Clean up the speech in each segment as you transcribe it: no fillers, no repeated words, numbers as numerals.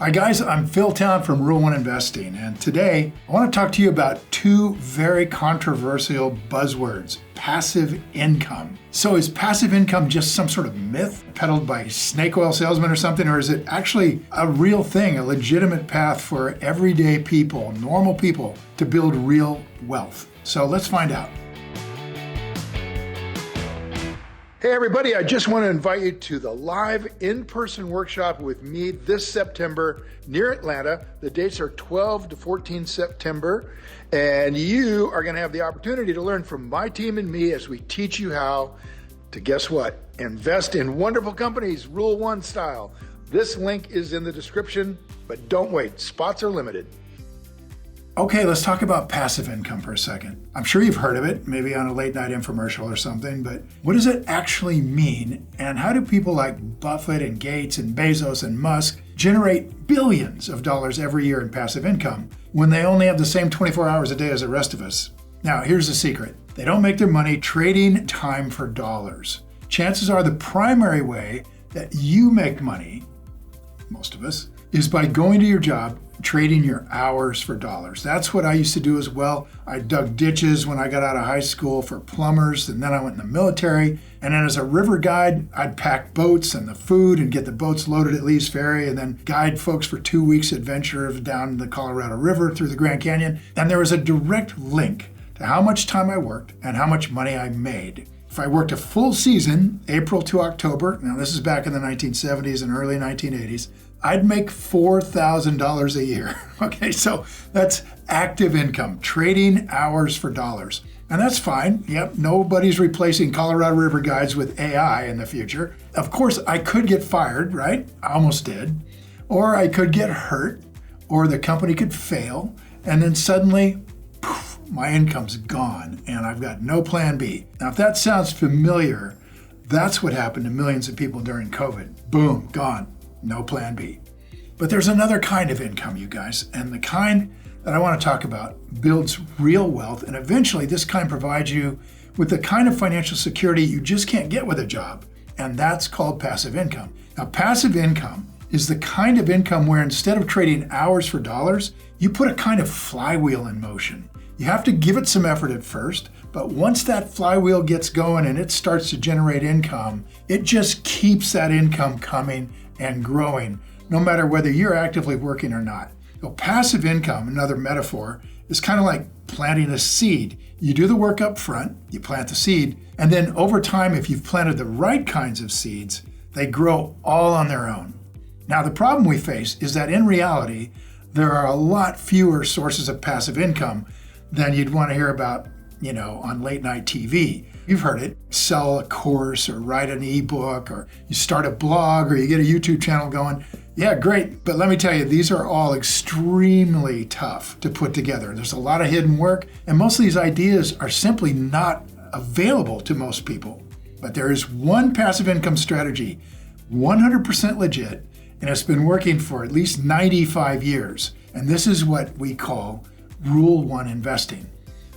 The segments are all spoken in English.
Hi guys, I'm Phil Town from Rule 1 Investing, and today I want to talk to you about two very controversial buzzwords: passive income. So is passive income just some sort of myth peddled by snake oil salesmen or something, or is it actually a real thing, a legitimate path for everyday people, normal people, to build real wealth? So let's find out. Hey everybody, I just want to invite you to the live in-person workshop with me this September near Atlanta. The dates are 12 to 14 September, and you are going to have the opportunity to learn from my team and me as we teach you how to, guess what, invest in wonderful companies, Rule 1 style. This link is in the description, but don't wait, spots are limited. Okay, let's talk about passive income for a second. I'm sure you've heard of it, maybe on a late night infomercial or something, but what does it actually mean? And how do people like Buffett and Gates and Bezos and Musk generate billions of dollars every year in passive income when they only have the same 24 hours a day as the rest of us? Now, here's the secret. They don't make their money trading time for dollars. Chances are the primary way that you make money, most of us, is by going to your job, trading your hours for dollars. That's what I used to do as well. I dug ditches when I got out of high school for plumbers, and then I went in the military. And then as a river guide, I'd pack boats and the food and get the boats loaded at Lee's Ferry and then guide folks for 2 weeks adventure down the Colorado River through the Grand Canyon. And there was a direct link to how much time I worked and how much money I made. If I worked a full season, April to October, now this is back in the 1970s and early 1980s, I'd make $4,000 a year. Okay, so that's active income, trading hours for dollars. And that's fine. Yep, nobody's replacing Colorado River guides with AI in the future. Of course, I could get fired, right? I almost did. Or I could get hurt, or the company could fail, and then suddenly, poof, my income's gone, and I've got no plan B. Now, if that sounds familiar, that's what happened to millions of people during COVID. Boom, gone. No plan B. But there's another kind of income, you guys, and the kind that I want to talk about builds real wealth, and eventually this kind provides you with the kind of financial security you just can't get with a job, and that's called passive income. Now, passive income is the kind of income where instead of trading hours for dollars, you put a kind of flywheel in motion. You have to give it some effort at first, but once that flywheel gets going and it starts to generate income, it just keeps that income coming and growing, no matter whether you're actively working or not. So passive income, another metaphor, is kind of like planting a seed. You do the work up front, you plant the seed, and then over time, if you've planted the right kinds of seeds, they grow all on their own. Now, the problem we face is that in reality, there are a lot fewer sources of passive income than you'd want to hear about, on late night TV. You've heard it, sell a course or write an ebook or you start a blog or you get a YouTube channel going. Yeah, great. But let me tell you, these are all extremely tough to put together. There's a lot of hidden work, and most of these ideas are simply not available to most people. But there is one passive income strategy, 100% legit, and it's been working for at least 95 years. And this is what we call Rule 1 investing.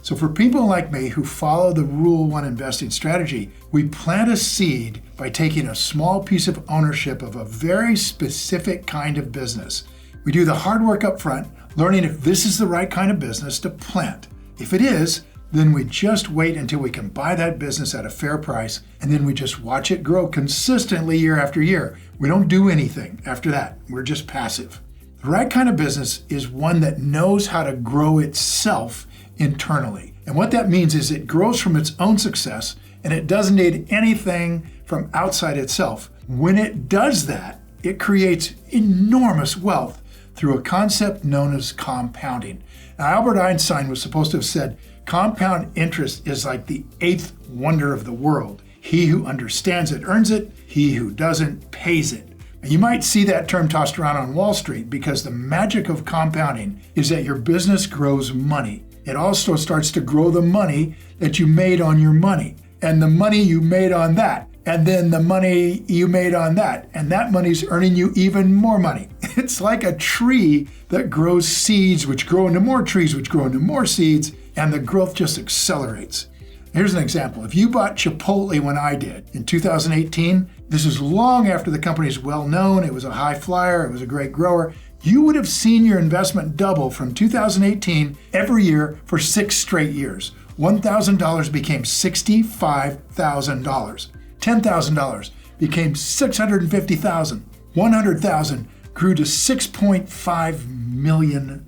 So for people like me who follow the Rule 1 investing strategy, we plant a seed by taking a small piece of ownership of a very specific kind of business. We do the hard work up front, learning if this is the right kind of business to plant. If it is, then we just wait until we can buy that business at a fair price, and then we just watch it grow consistently year after year. We don't do anything after that. We're just passive. The right kind of business is one that knows how to grow itself internally. And what that means is it grows from its own success and it doesn't need anything from outside itself. When it does that, it creates enormous wealth through a concept known as compounding. Now, Albert Einstein was supposed to have said, compound interest is like the eighth wonder of the world. He who understands it earns it, he who doesn't pays it. And you might see that term tossed around on Wall Street because the magic of compounding is that your business grows money. It also starts to grow the money that you made on your money, and the money you made on that, and then the money you made on that, and that money's earning you even more money. It's like a tree that grows seeds, which grow into more trees, which grow into more seeds, and the growth just accelerates. Here's an example. If you bought Chipotle when I did in 2018, this is long after the company's well known, it was a high flyer, it was a great grower. you would have seen your investment double from 2018 every year for 6 straight years. $1,000 became $65,000. $10,000 became $650,000. $100,000 grew to $6.5 million.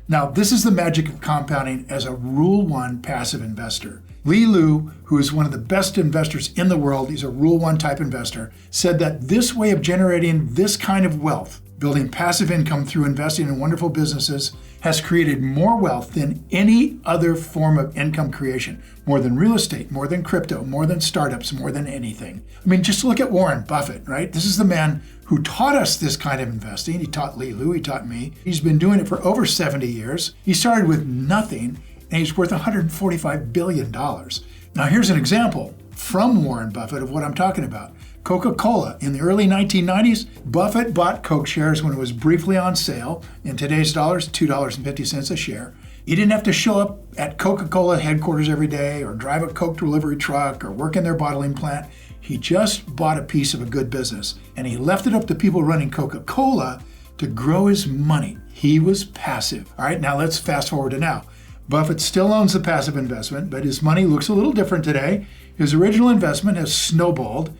Now, this is the magic of compounding as a Rule 1 passive investor. Lee Lu, who is one of the best investors in the world, he's a Rule 1 type investor, said that this way of generating this kind of wealth, building passive income through investing in wonderful businesses, has created more wealth than any other form of income creation. More than real estate, more than crypto, more than startups, more than anything. I mean, just look at Warren Buffett, right? This is the man who taught us this kind of investing. He taught Lee Lu, he taught me. He's been doing it for over 70 years. He started with nothing, and he's worth $145 billion. Now, here's an example from Warren Buffett of what I'm talking about. Coca-Cola. In the early 1990s, Buffett bought Coke shares when it was briefly on sale. In today's dollars, $2.50 a share. He didn't have to show up at Coca-Cola headquarters every day or drive a Coke delivery truck or work in their bottling plant. He just bought a piece of a good business, and he left it up to people running Coca-Cola to grow his money. He was passive. All right, now let's fast forward to now. Buffett still owns the passive investment, but his money looks a little different today. His original investment has snowballed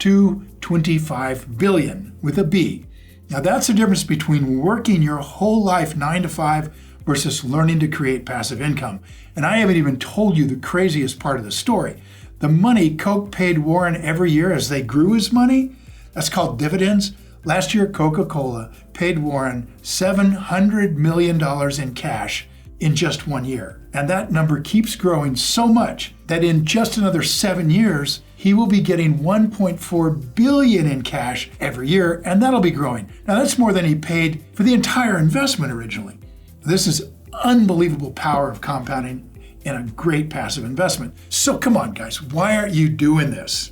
to $25 billion with a B. Now that's the difference between working your whole life 9 to 5 versus learning to create passive income. And I haven't even told you the craziest part of the story. The money Coke paid Warren every year as they grew his money, that's called dividends. Last year, Coca-Cola paid Warren $700 million in cash in just 1 year. And that number keeps growing so much that in just another 7 years, he will be getting $1.4 billion in cash every year, and that'll be growing. Now that's more than he paid for the entire investment originally. This is unbelievable power of compounding in a great passive investment. So come on, guys, why aren't you doing this?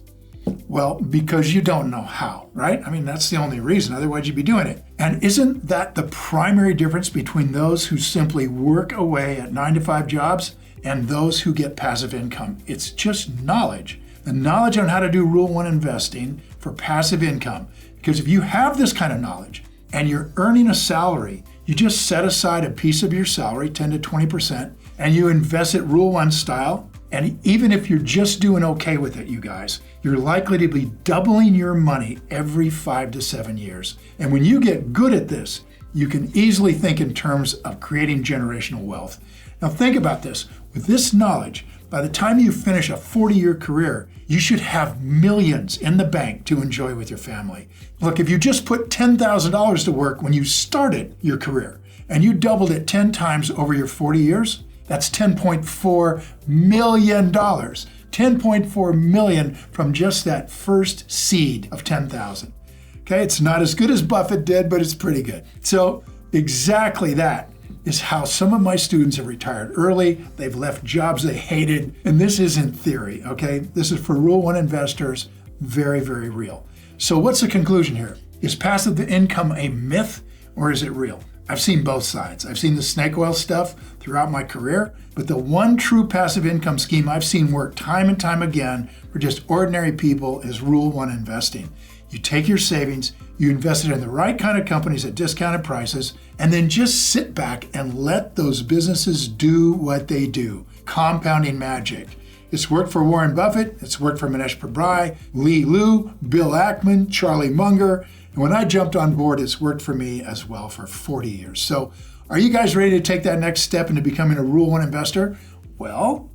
Well, because you don't know how, right? I mean, that's the only reason. Otherwise, you'd be doing it. And isn't that the primary difference between those who simply work away at 9 to 5 jobs and those who get passive income? It's just knowledge. The knowledge on how to do Rule 1 investing for passive income. Because if you have this kind of knowledge and you're earning a salary, you just set aside a piece of your salary, 10 to 20%, and you invest it Rule 1 style. And even if you're just doing okay with it, you guys, you're likely to be doubling your money every 5 to 7 years. And when you get good at this, you can easily think in terms of creating generational wealth. Now think about this. With this knowledge, by the time you finish a 40-year career, you should have millions in the bank to enjoy with your family. Look, if you just put $10,000 to work when you started your career and you doubled it 10 times over your 40 years, that's $10.4 million. $10.4 million from just that first seed of 10,000. Okay, it's not as good as Buffett did, but it's pretty good. So exactly that is how some of my students have retired early. They've left jobs they hated. And this isn't theory, okay? This is for Rule 1 investors, very, very real. So what's the conclusion here? Is passive income a myth or is it real? I've seen both sides. I've seen the snake oil stuff throughout my career, but the one true passive income scheme I've seen work time and time again for just ordinary people is Rule 1 investing. You take your savings, you invest it in the right kind of companies at discounted prices, and then just sit back and let those businesses do what they do. Compounding magic. It's worked for Warren Buffett, it's worked for Manesh Prabhai, Lee Lu, Bill Ackman, Charlie Munger, and when I jumped on board, it's worked for me as well for 40 years. So are you guys ready to take that next step into becoming a Rule 1 investor? Well,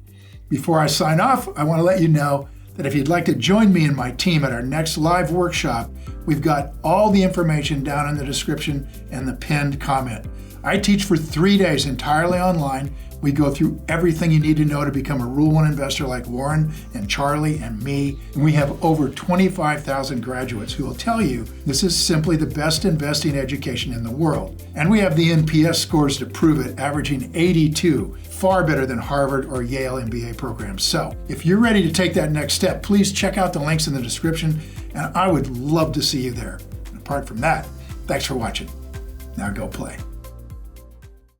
before I sign off, I want to let you know that if you'd like to join me and my team at our next live workshop, we've got all the information down in the description and the pinned comment. I teach for 3 days entirely online. We go through everything you need to know to become a Rule 1 investor like Warren and Charlie and me. And we have over 25,000 graduates who will tell you this is simply the best investing education in the world. And we have the NPS scores to prove it, averaging 82, far better than Harvard or Yale MBA programs. So if you're ready to take that next step, please check out the links in the description, and I would love to see you there. And apart from that, thanks for watching. Now go play.